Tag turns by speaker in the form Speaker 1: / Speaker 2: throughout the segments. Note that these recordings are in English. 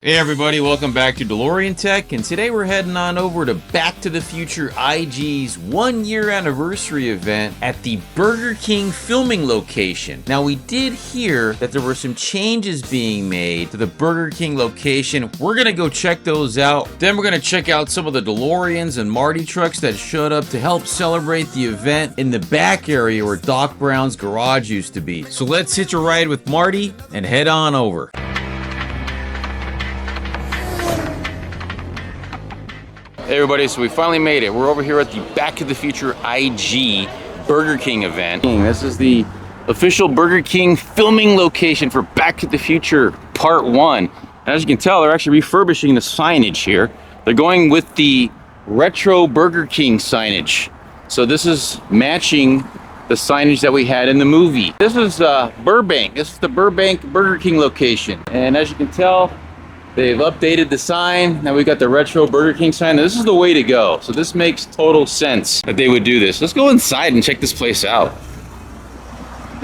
Speaker 1: Hey everybody, welcome back to DeLorean Tech, and today we're heading on over to Back to the Future IG's 1-year anniversary event at the Burger King filming location. Now we did hear that there were some changes being made to the Burger King location. We're gonna go check those out. Then we're gonna check out some of the DeLoreans and Marty Trucks that showed up to help celebrate the event in the back area where Doc Brown's garage used to be. So let's hitch a ride with Marty and head on over. Hey everybody, so we finally made it. We're over here at the Back to the Future IG Burger King event. This is the official Burger King filming location for Back to the Future Part 1. And as you can tell, they're actually refurbishing the signage here. They're going with the retro Burger King signage. So this is matching the signage that we had in the movie. This is Burbank. This is the Burbank Burger King location. And as you can tell, they've updated the sign. Now we've got the retro Burger King sign. Now, this is the way to go. So this makes total sense that they would do this. Let's go inside and check this place out.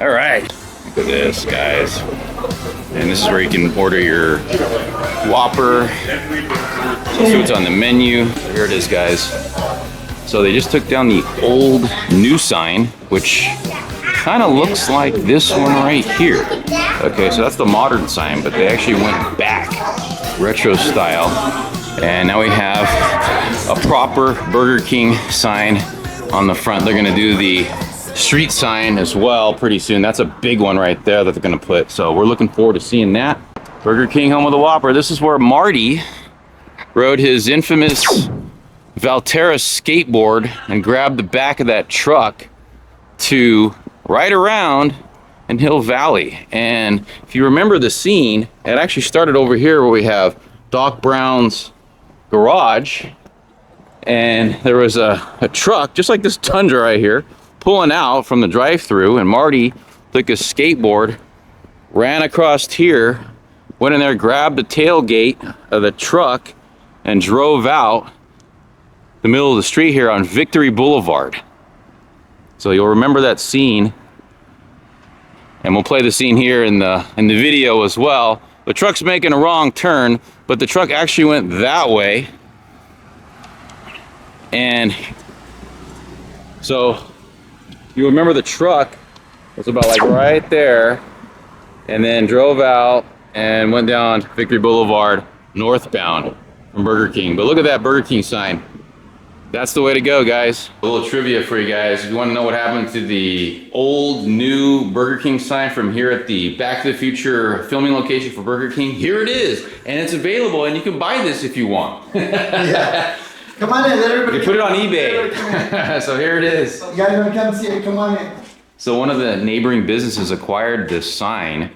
Speaker 1: All right, look at this, guys. And this is where you can order your Whopper. See what's on the menu. Here it is, guys. So they just took down the old new sign, which kind of looks like this one right here. Okay, so that's the modern sign, but they actually went back retro style, and now we have a proper Burger King sign on the front. They're gonna do the street sign as well pretty soon. That's a big one right there that they're gonna put, so we're looking forward to seeing that. Burger King, home of the Whopper. This is where Marty rode his infamous Valterra skateboard and grabbed the back of that truck to ride around in Hill Valley. And if you remember the scene, it actually started over here where we have Doc Brown's garage, and there was a truck just like this Tundra right here pulling out from the drive-thru, and Marty took his skateboard, ran across here, went in there, grabbed the tailgate of the truck, and drove out the middle of the street here on Victory Boulevard. So you'll remember that scene. And we'll play the scene here in the video as well. The truck's making a wrong turn, but the truck actually went that way. And so you remember the truck was about like right there, and then drove out and went down Victory Boulevard northbound from Burger King. But look at that Burger King sign. That's the way to go, guys. A little trivia for you guys. If you want to know what happened to the old, new Burger King sign from here at the Back to the Future filming location for Burger King, here it is. And it's available, and you can buy this if you want.
Speaker 2: Yeah. Come on in, let everybody.
Speaker 1: You put it on eBay. So here it is.
Speaker 2: You guys want to come see it? Come on in.
Speaker 1: So one of the neighboring businesses acquired this sign,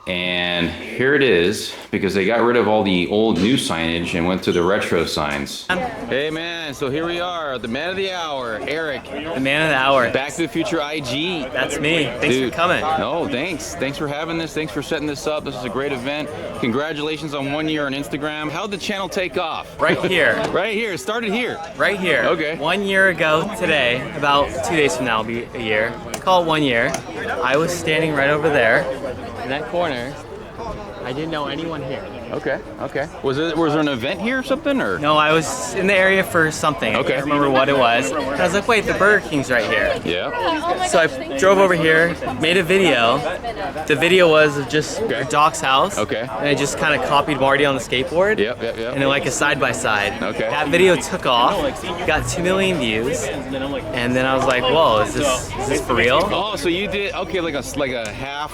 Speaker 1: and here it is, because they got rid of all the old new signage and went to the retro signs. Hey man, so here we are, the man of the hour, Eric.
Speaker 3: The man of the hour.
Speaker 1: Back to the Future IG.
Speaker 3: That's me. Thanks
Speaker 1: Dude,
Speaker 3: for coming.
Speaker 1: No, thanks. Thanks for having this. Thanks for setting this up. This is a great event. Congratulations on 1 year on Instagram. How'd the channel take off?
Speaker 3: Right here.
Speaker 1: Right here. It started here.
Speaker 3: Right here.
Speaker 1: Okay.
Speaker 3: 1 year ago today, about 2 days from now will be a year. Call it 1 year. I was standing right over there in that corner. I didn't know anyone here.
Speaker 1: Okay, okay. Was there an event here or something, or?
Speaker 3: No, I was in the area for something.
Speaker 1: Okay.
Speaker 3: I can't remember what it was. And I was like, wait, the Burger King's right here.
Speaker 1: Yeah.
Speaker 3: So I drove over here, made a video. The video was of just Doc's house.
Speaker 1: Okay.
Speaker 3: And I just kind of copied Marty on the skateboard.
Speaker 1: Yep.
Speaker 3: And then like a side-by-side.
Speaker 1: Okay.
Speaker 3: That video took off, got 2 million views, and then I was like, whoa, is this for real?
Speaker 1: Oh, so you did, okay, like a half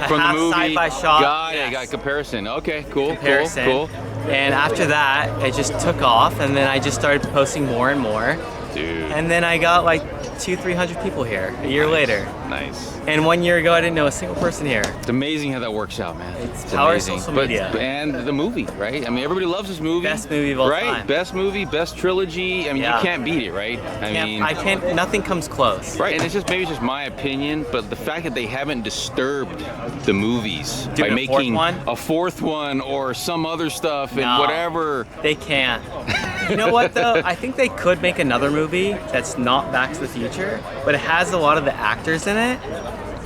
Speaker 1: from
Speaker 3: half
Speaker 1: the movie.
Speaker 3: side-by shot.
Speaker 1: Got it,
Speaker 3: Yes.
Speaker 1: got comparison. Okay, cool,
Speaker 3: Comparison.
Speaker 1: cool.
Speaker 3: And after that, it just took off, and then I just started posting more and more.
Speaker 1: Dude.
Speaker 3: And then I got like 200-300 people here a year later.
Speaker 1: Nice.
Speaker 3: And 1 year ago, I didn't know a single person here.
Speaker 1: It's amazing how that works out, man.
Speaker 3: It's power of
Speaker 1: amazing.
Speaker 3: social media.
Speaker 1: And the movie, right? I mean, everybody loves this movie.
Speaker 3: Best movie of all
Speaker 1: right?
Speaker 3: time.
Speaker 1: Best movie, best trilogy. I mean,
Speaker 3: Yeah.
Speaker 1: you can't beat it, right?
Speaker 3: I can't, nothing comes close.
Speaker 1: Right, and it's just maybe it's just my opinion, but the fact that they haven't disturbed the movies
Speaker 3: Doing
Speaker 1: by
Speaker 3: a fourth
Speaker 1: making
Speaker 3: one?
Speaker 1: a fourth one or some other stuff and
Speaker 3: No.
Speaker 1: whatever.
Speaker 3: They can't. You know what though? I think they could make another movie that's not Back to the Future, but it has a lot of the actors in it,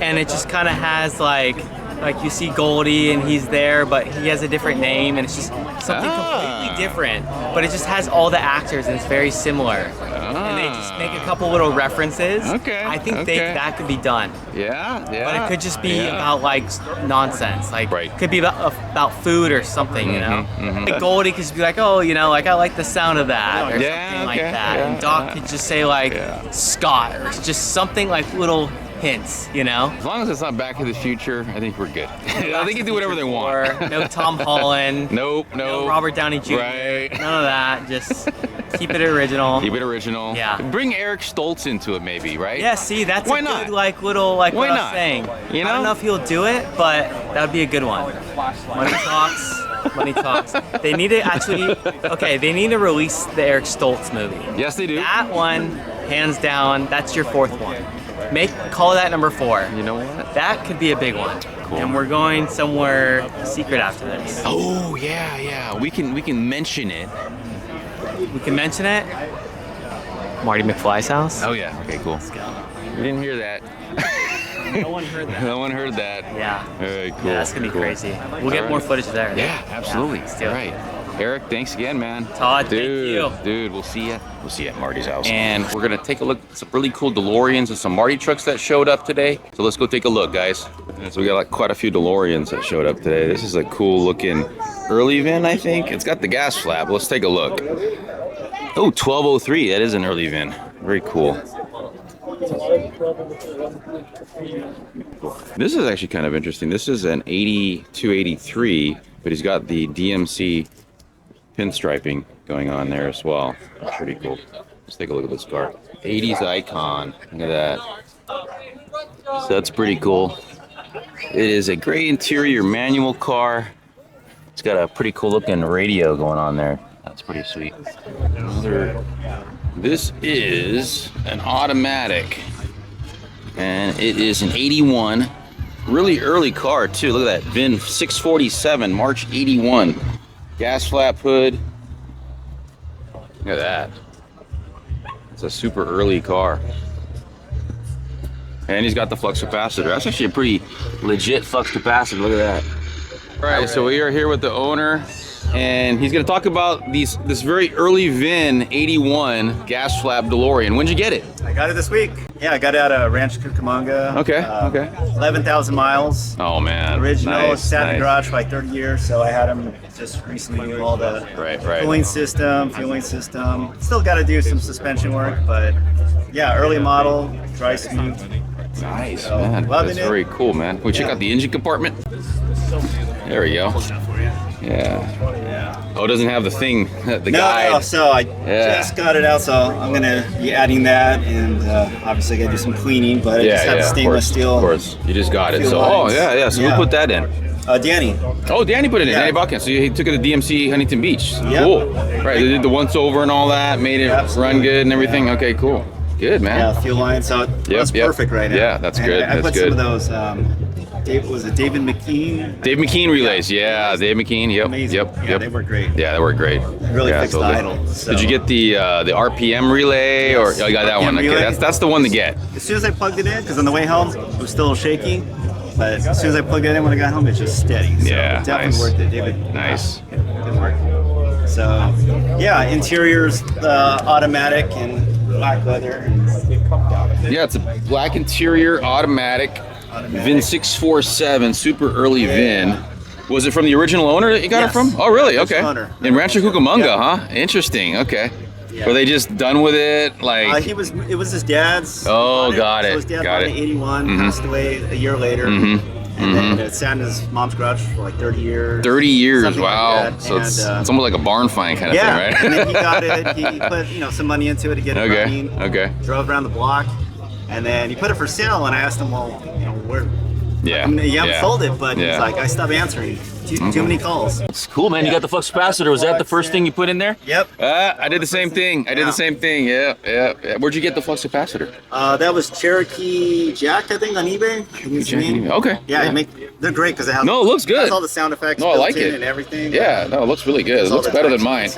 Speaker 3: and it just kind of has like like you see Goldie and he's there, but he has a different name, and it's just something completely different. But it just has all the actors, and it's very similar. And they just make a couple little references.
Speaker 1: Okay.
Speaker 3: I think
Speaker 1: okay.
Speaker 3: that could be done.
Speaker 1: Yeah.
Speaker 3: But it could just be about like nonsense. Like it could be about food or something, you know. Like Goldie could just be like, oh, you know, like I like the sound of that or something like that.
Speaker 1: Yeah,
Speaker 3: and Doc could just say like Scott or just something like little hints, you know.
Speaker 1: As long as it's not Back to the Future, I think we're good. I think you can do whatever they want.
Speaker 3: No Tom Holland.
Speaker 1: Nope.
Speaker 3: No Robert Downey Jr.
Speaker 1: Right.
Speaker 3: None of that. Just keep it original.
Speaker 1: Keep it original.
Speaker 3: Yeah.
Speaker 1: Bring Eric Stoltz into it, maybe, right?
Speaker 3: Yeah. See, that's
Speaker 1: Why
Speaker 3: a
Speaker 1: not?
Speaker 3: good like little like
Speaker 1: Why
Speaker 3: what
Speaker 1: not?
Speaker 3: I was saying.
Speaker 1: You know?
Speaker 3: I don't know if he'll do it, but that would be a good one. Money talks. Money talks. They need to actually. Okay, they need to release the Eric Stoltz movie.
Speaker 1: Yes, they do.
Speaker 3: That one, hands down, that's your fourth one. Call that number 4.
Speaker 1: You know what?
Speaker 3: That could be a big one.
Speaker 1: Cool.
Speaker 3: And we're going somewhere secret after this.
Speaker 1: Oh yeah. We can mention it.
Speaker 3: We can mention it. Marty McFly's house.
Speaker 1: Oh yeah. Okay, cool.
Speaker 3: Let's go.
Speaker 1: We didn't hear that.
Speaker 3: No one heard that.
Speaker 1: No one heard that.
Speaker 3: Yeah.
Speaker 1: Very cool.
Speaker 3: Yeah, that's gonna be
Speaker 1: cool.
Speaker 3: crazy. We'll get more footage there.
Speaker 1: Yeah, absolutely.
Speaker 3: Yeah, let's do it.
Speaker 1: All right. Eric, thanks again, man.
Speaker 3: Todd, thank you.
Speaker 1: Dude, we'll see you. We'll see you at Marty's house. And we're gonna take a look at some really cool DeLoreans and some Marty trucks that showed up today. So let's go take a look, guys. So we got like quite a few DeLoreans that showed up today. This is a cool looking early VIN, I think. It's got the gas flap. Let's take a look. Oh, 1203. That is an early VIN. Very cool. This is actually kind of interesting. This is an 8283, but he's got the DMC pinstriping going on there as well. That's pretty cool. Let's take a look at this car. 80s icon. Look at that. So that's pretty cool. It is a gray interior manual car. It's got a pretty cool looking radio going on there. That's pretty sweet. This is an automatic, and it is an 81. Really early car too. Look at that. VIN 647, March 81. Gas flap hood. Look at that. It's a super early car. And he's got the flux capacitor. That's actually a pretty legit flux capacitor. Look at that. All right, so we are here with the owner, and he's going to talk about this very early VIN 81 gas flap DeLorean. When'd you get it?
Speaker 2: I got it this week. Yeah, I got it out of Rancho Cucamonga.
Speaker 1: Okay, okay.
Speaker 2: 11,000 miles.
Speaker 1: Oh man.
Speaker 2: Original,
Speaker 1: Nice,
Speaker 2: sat in the
Speaker 1: nice.
Speaker 2: garage for like 30 years, so I had them just recently do all the
Speaker 1: Right.
Speaker 2: fueling system. Still got to do some suspension work, but yeah, early model, dry smooth.
Speaker 1: Nice,
Speaker 2: So,
Speaker 1: man.
Speaker 2: loving
Speaker 1: That's
Speaker 2: it.
Speaker 1: very cool, man. Can we check out the engine compartment? There we go. Yeah. Oh, it doesn't have the thing, the guide.
Speaker 2: No, so I just got it out, so I'm gonna be adding that, and obviously I gotta do some cleaning, but I just have the stainless steel.
Speaker 1: Of course, you just got it.
Speaker 2: Fuel
Speaker 1: So,
Speaker 2: lines.
Speaker 1: So who put that in?
Speaker 2: Danny.
Speaker 1: Oh, Danny put it in.
Speaker 2: Yeah.
Speaker 1: Danny Buchan. So he took it to DMC Huntington Beach.
Speaker 2: Yep.
Speaker 1: Cool. Right. They did the once over and all that, made it run good and everything. Okay, cool. Good, man.
Speaker 2: Yeah, fuel line, so it's perfect right now.
Speaker 1: Yeah, that's good.
Speaker 2: I
Speaker 1: That's
Speaker 2: put
Speaker 1: good.
Speaker 2: some of those, David McKean?
Speaker 1: Dave McKean relays. Yeah, Dave McKean. Yep.
Speaker 2: Amazing.
Speaker 1: Yep.
Speaker 2: Yeah,
Speaker 1: Yep.
Speaker 2: they work great.
Speaker 1: Yeah, they work great.
Speaker 2: Really
Speaker 1: yeah,
Speaker 2: fixed the idle. So.
Speaker 1: Did you get the RPM relay or you got that
Speaker 2: RPM
Speaker 1: one? Okay,
Speaker 2: relay.
Speaker 1: that's the one to get.
Speaker 2: As soon as I plugged it in, because on the way home it was still a little shaky, but as soon as I plugged it in when I got home, it's just steady. So
Speaker 1: Yeah,
Speaker 2: definitely
Speaker 1: nice.
Speaker 2: worth it, David.
Speaker 1: Nice.
Speaker 2: Good work. So yeah, interior's automatic and black leather.
Speaker 1: Yeah, it's a black interior, automatic. VIN 647, super early VIN. Was it from the original owner that you got it
Speaker 2: Yes.
Speaker 1: from? Oh, really? Okay.
Speaker 2: Original owner.
Speaker 1: In Rancho Cucamonga,
Speaker 2: Yeah.
Speaker 1: huh? Interesting. Okay.
Speaker 2: Yeah.
Speaker 1: Were they just done with it? Like.
Speaker 2: It was his dad's.
Speaker 1: Oh,
Speaker 2: bought
Speaker 1: got it.
Speaker 2: So his dad
Speaker 1: Got
Speaker 2: bought
Speaker 1: it.
Speaker 2: it in 81,
Speaker 1: Mhm.
Speaker 2: passed away a year later. And then it sat in his mom's garage for like 30 years.
Speaker 1: 30 years,
Speaker 2: something like
Speaker 1: wow.
Speaker 2: that.
Speaker 1: So
Speaker 2: And,
Speaker 1: it's almost like a barn find kind of
Speaker 2: yeah,
Speaker 1: thing, right?
Speaker 2: and then he got it. He put some money into it to get it
Speaker 1: Okay,
Speaker 2: running.
Speaker 1: okay.
Speaker 2: Drove around the block, and then he put it for sale. And I asked him, well, where?
Speaker 1: Yeah.
Speaker 2: I mean, you haven't sold it, but
Speaker 1: Yeah.
Speaker 2: he's like, I stopped answering. Too many calls.
Speaker 1: It's cool, man. You got the flux capacitor. Was that the first thing you put in there?
Speaker 2: Yep.
Speaker 1: I did the same thing. I did the same thing. Yeah. Where'd you get the flux capacitor?
Speaker 2: That was Cherokee Jack, I think, on eBay. I think it's the name.
Speaker 1: Okay.
Speaker 2: Yeah,
Speaker 1: Yeah.
Speaker 2: he They're great because it has,
Speaker 1: No, it looks good.
Speaker 2: has all the sound effects
Speaker 1: No, I like
Speaker 2: built in
Speaker 1: it.
Speaker 2: and everything.
Speaker 1: Yeah, no, it looks really good. It looks better than mine.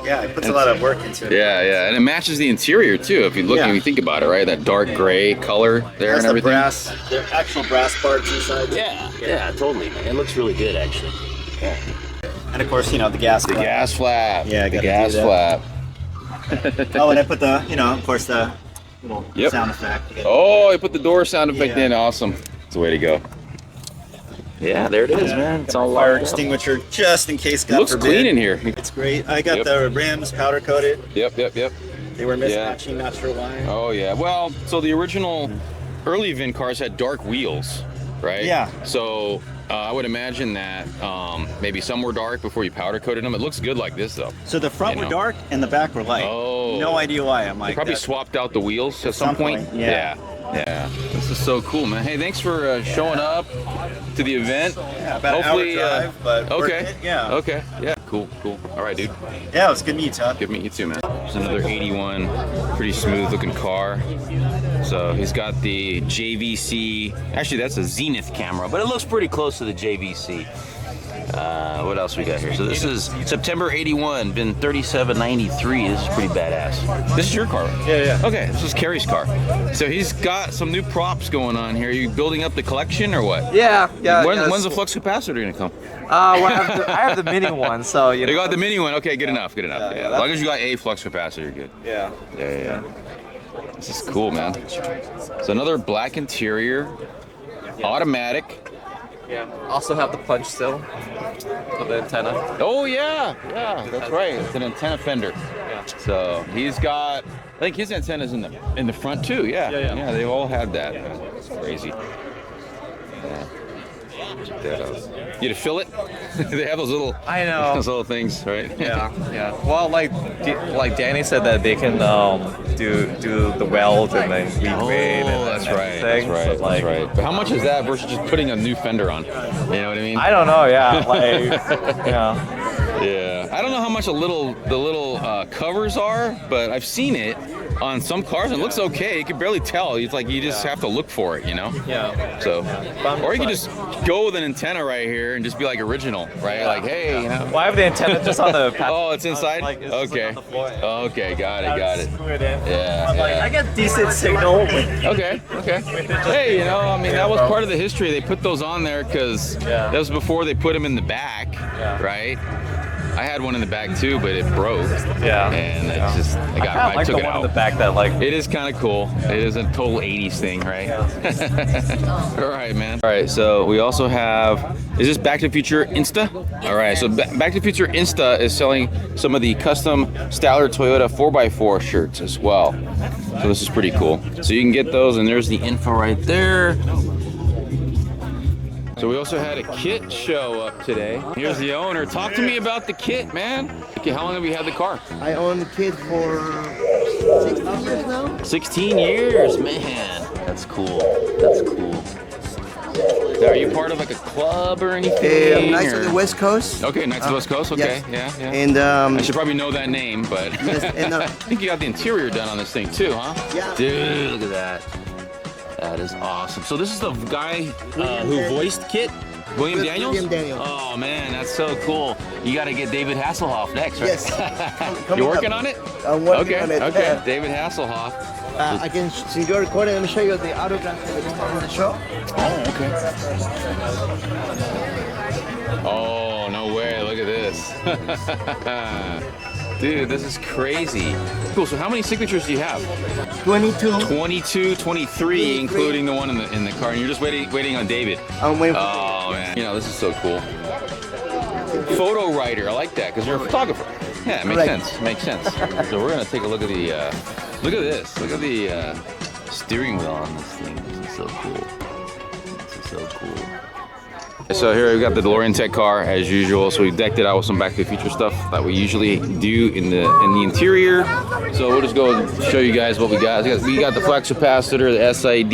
Speaker 2: Yeah, it puts a lot of work into it.
Speaker 1: Yeah, and it matches the interior too. If you look,
Speaker 2: Yeah.
Speaker 1: if you think about it, right? That dark gray color there and everything.
Speaker 2: The actual brass parts inside.
Speaker 4: Yeah, totally, man. It looks really good, actually. Yeah.
Speaker 2: And of course, you know, the gas.
Speaker 1: The gas flap.
Speaker 2: Yeah, I
Speaker 1: the
Speaker 2: gotta
Speaker 1: gas
Speaker 2: do
Speaker 1: flap.
Speaker 2: Oh, and I put the, you know, of course, the little
Speaker 1: Yep.
Speaker 2: sound effect.
Speaker 1: Oh, I put the door sound effect
Speaker 2: Yeah.
Speaker 1: in. Awesome. It's the way to go.
Speaker 4: Yeah, there it is, man. It's all
Speaker 2: Fire
Speaker 4: wired up.
Speaker 2: extinguisher, just in case.
Speaker 1: It
Speaker 2: God
Speaker 1: looks
Speaker 2: forbid.
Speaker 1: clean in here.
Speaker 2: It's great. I got
Speaker 1: Yep.
Speaker 2: the rims powder coated.
Speaker 1: Yep.
Speaker 2: They were mismatching, not sure why.
Speaker 1: Oh yeah. Well, so the original early VIN cars had dark wheels, right?
Speaker 2: Yeah.
Speaker 1: So I would imagine that maybe some were dark before you powder coated them. It looks good like this though.
Speaker 2: So the front
Speaker 1: You
Speaker 2: were
Speaker 1: know.
Speaker 2: dark and the back were light.
Speaker 1: Oh.
Speaker 2: No idea why. I'm
Speaker 1: They
Speaker 2: like,
Speaker 1: probably
Speaker 2: that-
Speaker 1: swapped out the wheels at some point.
Speaker 2: Yeah.
Speaker 1: Yeah. This is so cool, man. Hey, thanks for showing up to the event.
Speaker 2: Yeah, about
Speaker 1: Hopefully,
Speaker 2: an hour drive, but worth
Speaker 1: okay.
Speaker 2: it, yeah.
Speaker 1: Okay. Yeah. Cool. All right, dude.
Speaker 2: Yeah, it was good to meet you, Todd.
Speaker 1: Good meeting you too, man. There's another 81, pretty smooth looking car. So he's got the JVC. Actually, that's a Zenith camera, but it looks pretty close to the JVC. What else we got here? So this is September 81, been 3793. This is pretty badass. This is your car, right?
Speaker 5: Yeah.
Speaker 1: Okay, this is Kerry's car. So he's got some new props going on here. Are you building up the collection or what?
Speaker 5: Yeah.
Speaker 1: When's the flux capacitor gonna come?
Speaker 5: Well, I have the mini one, so you know.
Speaker 1: You got the mini one. Okay, good enough. Yeah,
Speaker 5: yeah,
Speaker 1: as long as you got a flux capacitor, you're good.
Speaker 5: Yeah.
Speaker 1: Yeah. This is cool, man. So another black interior, automatic.
Speaker 5: Yeah. Also have the punch still for the antenna.
Speaker 1: Oh yeah, that's right. It's an antenna fender.
Speaker 5: Yeah.
Speaker 1: So he's got, I think his antenna's in the front too. Yeah.
Speaker 5: Yeah.
Speaker 1: They've all had that. It's crazy. Yeah. Check that out. You had to fill it. They have those little.
Speaker 5: I know.
Speaker 1: Those little things, right?
Speaker 5: Yeah. Well, like Danny said that they can do the weld and then regrade.
Speaker 1: Oh, that's right. That's right. But how much is that versus just putting a new fender on? You know what I mean?
Speaker 5: I don't know. Yeah. Yeah.
Speaker 1: Yeah, I don't know how much the little covers are, but I've seen it on some cars and it looks okay. You can barely tell. It's like you just have to look for it, you know?
Speaker 5: Yeah.
Speaker 1: So, or you can just go with an antenna right here and just be like original, right? Like, hey, you know.
Speaker 5: Well, I have the antenna just on the.
Speaker 1: Oh, it's inside?
Speaker 5: Like, it's just
Speaker 1: Okay.
Speaker 5: on the floor.
Speaker 1: Okay, got it.
Speaker 5: Screw it in.
Speaker 1: Yeah.
Speaker 5: I'm like, I get decent signal.
Speaker 1: Okay. Hey, you know, I mean, that was part of the history. They put those on there because that was before they put them in the back, right? I had one in the back too, but it broke.
Speaker 5: Yeah.
Speaker 1: And I
Speaker 5: I
Speaker 1: took
Speaker 5: the
Speaker 1: it
Speaker 5: one
Speaker 1: out.
Speaker 5: in the back that like.
Speaker 1: It is kind of cool. It is a total 80s thing, right? All right, man. All right, so we also have, is this Back to the Future Insta? All right, so Back to the Future Insta is selling some of the custom Styler Toyota 4x4 shirts as well. So this is pretty cool. So you can get those, and there's the info right there. So we also had a KITT show up today. Here's the owner. Talk to me about the KITT, man. Okay, how long have you had the car?
Speaker 6: I own the KITT for 16 years now.
Speaker 1: 16 years, man. That's cool. Now, are you part of like a club or anything?
Speaker 6: Nights
Speaker 1: or?
Speaker 6: of the West Coast.
Speaker 1: Okay, Knights of the West Coast. Okay,
Speaker 6: yes.
Speaker 1: yeah.
Speaker 6: And
Speaker 1: I should probably know that name, but
Speaker 6: yes, and,
Speaker 1: I think you got the interior done on this thing too, huh?
Speaker 6: Yeah.
Speaker 1: Dude, look at that. That is awesome. So this is the guy who voiced KITT? William Daniels?
Speaker 6: William Daniels.
Speaker 1: Oh man, that's so cool. You got to get David Hasselhoff next, right?
Speaker 6: Yes.
Speaker 1: You working on it?
Speaker 6: I'm working on it.
Speaker 1: Okay. David Hasselhoff.
Speaker 6: I can, since you're recording, let me show you the autograph that we have in the show.
Speaker 1: Oh, okay. Oh, no way. Look at this. Dude, this is crazy. Cool. So how many signatures do you have?
Speaker 6: 22.
Speaker 1: 22, 23, including the one in the car. And you're just waiting on David.
Speaker 6: I'm waiting for
Speaker 1: Oh, man. You know, this is so cool. Photo writer. I like that because you're a photographer. Yeah, it makes
Speaker 6: Correct.
Speaker 1: sense. Makes sense. So we're going to take a look at the, look at this. Look at the steering wheel on this thing. This is so cool. So here we've got the DeLorean Tech car as usual. So we've decked it out with some Back to the Future stuff that we usually do in the interior. So we'll just go and show you guys what we got. We got the flex capacitor, the SID,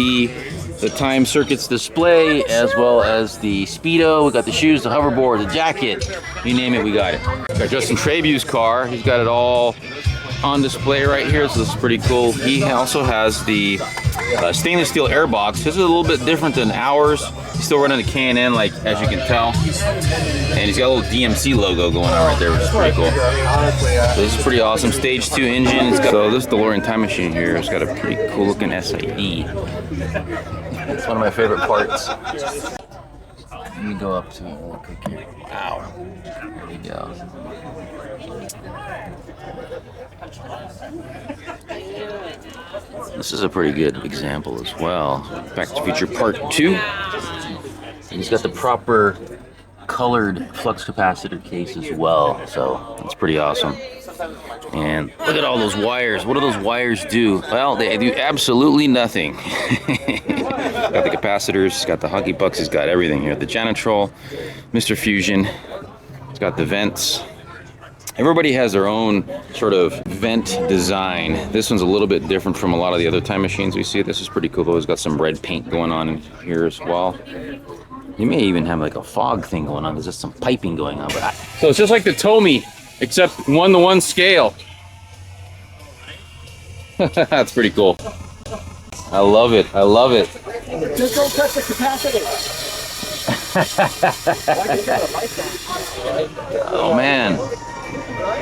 Speaker 1: the time circuits display, as well as the speedo. We got the shoes, the hoverboard, the jacket. You name it, we got it. Got Justin Trebu's car. He's got it all on display right here, so this is pretty cool. He also has the stainless steel airbox. This is a little bit different than ours. He's still running the K&N, like, as you can tell. And he's got a little DMC logo going on right there, which is pretty cool. So this is pretty awesome. Stage 2 engine. So this DeLorean time machine here has got a pretty cool looking SID. It's one of my favorite parts. Let me go up to it real quick here. Wow. There we go. This is a pretty good example as well. Back to the Future Part 2. And he's got the proper colored flux capacitor case as well, so that's pretty awesome. And look at all those wires. What do those wires do? Well, they do absolutely nothing. Got the capacitors, he's got the hockey pucks, he's got everything here. The Janitrol, Mr. Fusion, he's got the vents. Everybody has their own sort of vent design. This one's a little bit different from a lot of the other time machines we see. This is pretty cool though. It's got some red paint going on in here as well. You may even have like a fog thing going on. There's just some piping going on. So it's just like the Tomy, except 1-to-1 scale. That's pretty cool. I love it. I love it.
Speaker 6: Just don't touch the capacitor.
Speaker 1: Oh man.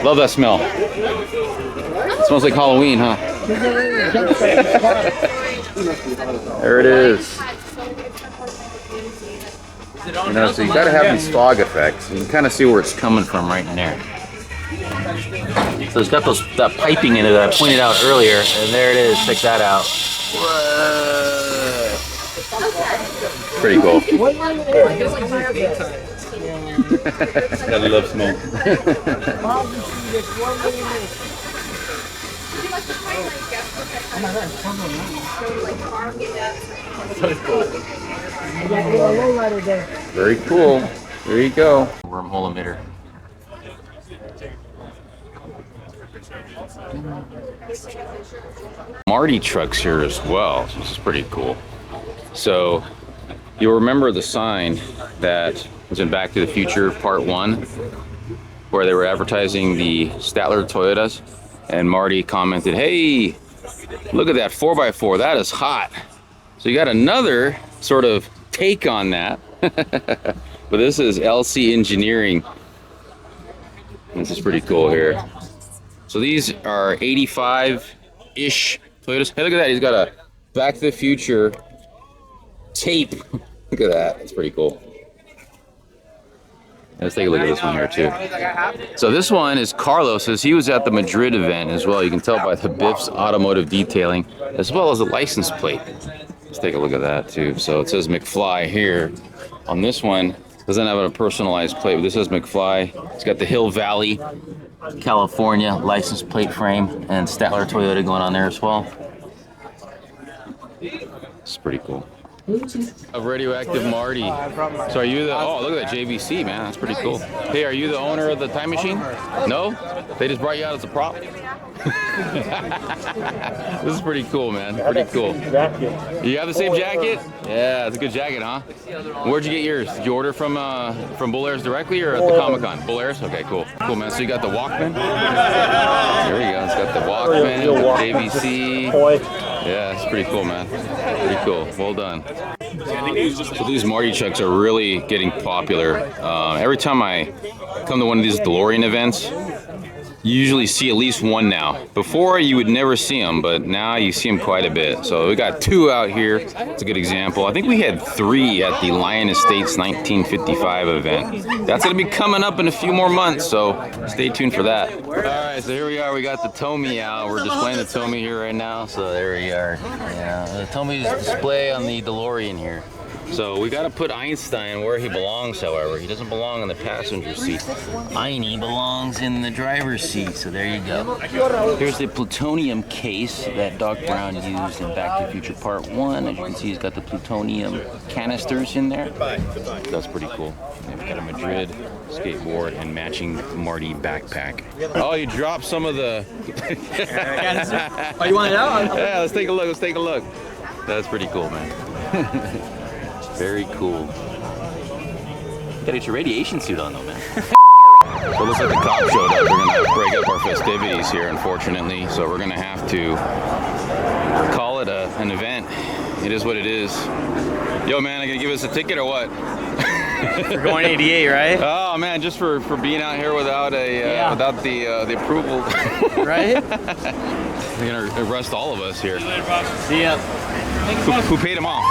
Speaker 1: Love that smell. It smells like Halloween, huh? There it is. You know, so you gotta have these fog effects. You can kind of see where it's coming from right in there. So it's got that piping in it that I pointed out earlier, and there it is. Check that out. Whoa. Pretty cool. I love smoke. Very cool. There you go. Wormhole emitter. Marty Trucks here as well, which is pretty cool. So you'll remember the sign that was in Back to the Future Part 1, where they were advertising the Statler Toyotas, and Marty commented, "Hey, look at that 4x4, that is hot." So you got another sort of take on that, but this is LC Engineering. This is pretty cool here. So these are 85-ish Toyotas. Hey, look at that, he's got a Back to the Future tape. Look at that, that's pretty cool. Let's take a look at this one here too. So this one is Carlos's. He was at the Madrid event as well. You can tell by the Biff's automotive detailing, as well as the license plate. Let's take a look at that too. So it says McFly here. On this one, doesn't have a personalized plate, but this says McFly. It's got the Hill Valley, California license plate frame, and Statler Toyota going on there as well. It's pretty cool. Of Radioactive Marty. So are you the, oh, look at that JVC, man, that's pretty cool. Hey, are you the owner of the time machine? No? They just brought you out as a prop? This is pretty cool, man, pretty cool. You have the same jacket? Yeah, it's a good jacket, huh? Where'd you get yours? Did you order from Bull Airs directly or at the Comic-Con? Bull Airs? Okay, cool. Cool, man, so you got the Walkman? There you go, it's got the Walkman, JVC. Yeah, it's pretty cool, man. Pretty cool. Well done. So these Marty Trucks are really getting popular. Every time I come to one of these DeLorean events, you usually see at least one now. Before, you would never see them, but now you see them quite a bit. So we got two out here. It's a good example. I think we had 3 at the Lion Estates 1955 event. That's going to be coming up in a few more months, so stay tuned for that. All right, so here we are. We got the Tomy out. We're displaying the Tomy here right now, so there we are. Yeah, the Tomy's display on the DeLorean here. So we got to put Einstein where he belongs, however. He doesn't belong in the passenger seat. Einie belongs in the driver's seat, so there you go. Here's the plutonium case that Doc Brown used in Back to the Future Part 1. As you can see, he's got the plutonium canisters in there. That's pretty cool. And we've got a Madrid skateboard and matching Marty backpack. Oh, you dropped some of the...
Speaker 3: Oh, you want it out?
Speaker 1: Yeah, let's take a look, let's take a look. That's pretty cool, man. Very cool. You gotta get your radiation suit on though, man. So it looks like the cops showed up. We're gonna break up our festivities here, unfortunately. So we're gonna have to call it an event It is what it is. Yo, man, I gonna give us a ticket or what?
Speaker 3: We're going 88, right?
Speaker 1: Oh man, just for being out here without a without the approval.
Speaker 3: Right?
Speaker 1: They're gonna arrest all of us here.
Speaker 3: See ya.
Speaker 1: Who paid them off?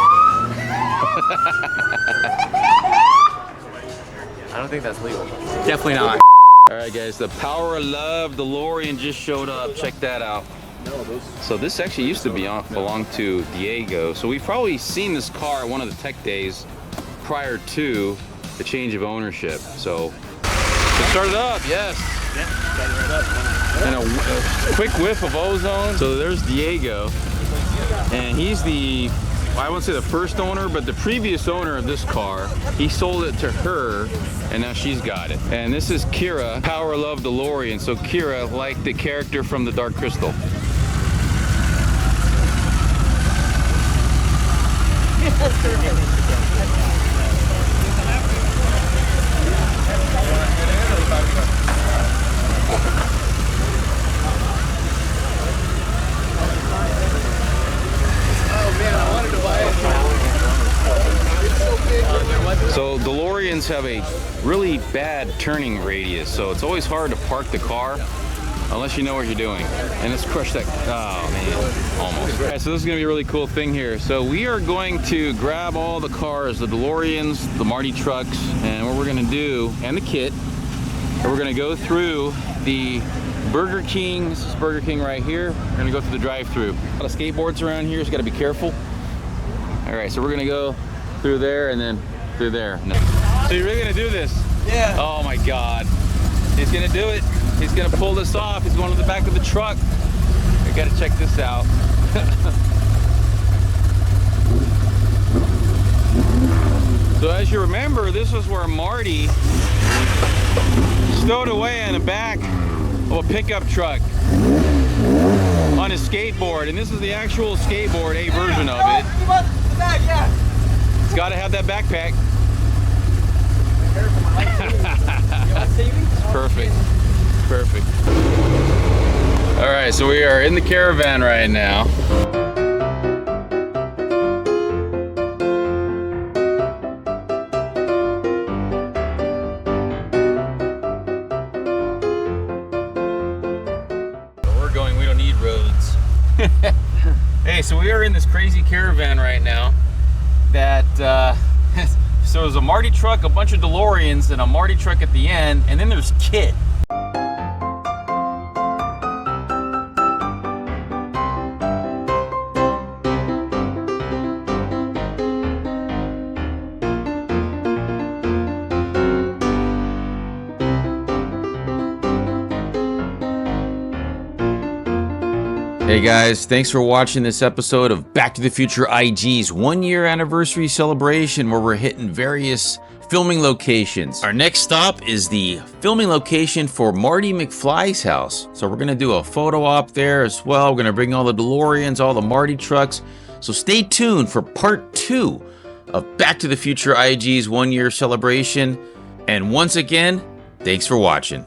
Speaker 3: I don't think that's legal. Definitely not.
Speaker 1: All right, guys, the Power of Love DeLorean just showed up. Check that out. So this actually used to belong to Diego. So we've probably seen this car at one of the tech days prior to the change of ownership. So it started up, yes. And a quick whiff of ozone. So there's Diego, and he's the, I won't say the first owner, but the previous owner of this car. He sold it to her, and now she's got it. And this is Kira, Power of Love DeLorean. So Kira, like the character from the Dark Crystal. So DeLoreans have a really bad turning radius, so it's always hard to park the car unless you know what you're doing. And let's crush that. Oh man, almost. All right, so this is gonna be a really cool thing here. So we are going to grab all the cars, the DeLoreans, the Marty Trucks, and what we're gonna do, and the KITT, and we're gonna go through the Burger King. This is Burger King right here. We're gonna go through the drive-thru. A lot of skateboards around here, so you gotta be careful. All right, so we're gonna go through there and then through there. No. So you're really gonna do this?
Speaker 3: Yeah.
Speaker 1: Oh my God. He's gonna do it. He's gonna pull this off. He's going to the back of the truck. I gotta check this out. So as you remember, this was where Marty stowed away in the back of a pickup truck on his skateboard. And this is the actual skateboard, a version of it. It's gotta have that backpack. Perfect. Perfect. All right, so we are in the caravan right now. We're going, we don't need roads. Hey, so we are in this crazy caravan right now that so there's a Marty truck, a bunch of DeLoreans, and a Marty truck at the end, and then there's KITT. Hey guys, thanks for watching this episode of Back to the Future IG's 1-year anniversary celebration where we're hitting various filming locations. Our next stop is the filming location for Marty McFly's house. So we're gonna do a photo op there as well. We're gonna bring all the DeLoreans, all the Marty trucks. So stay tuned for part 2 of Back to the Future IG's 1-year celebration. And once again, thanks for watching.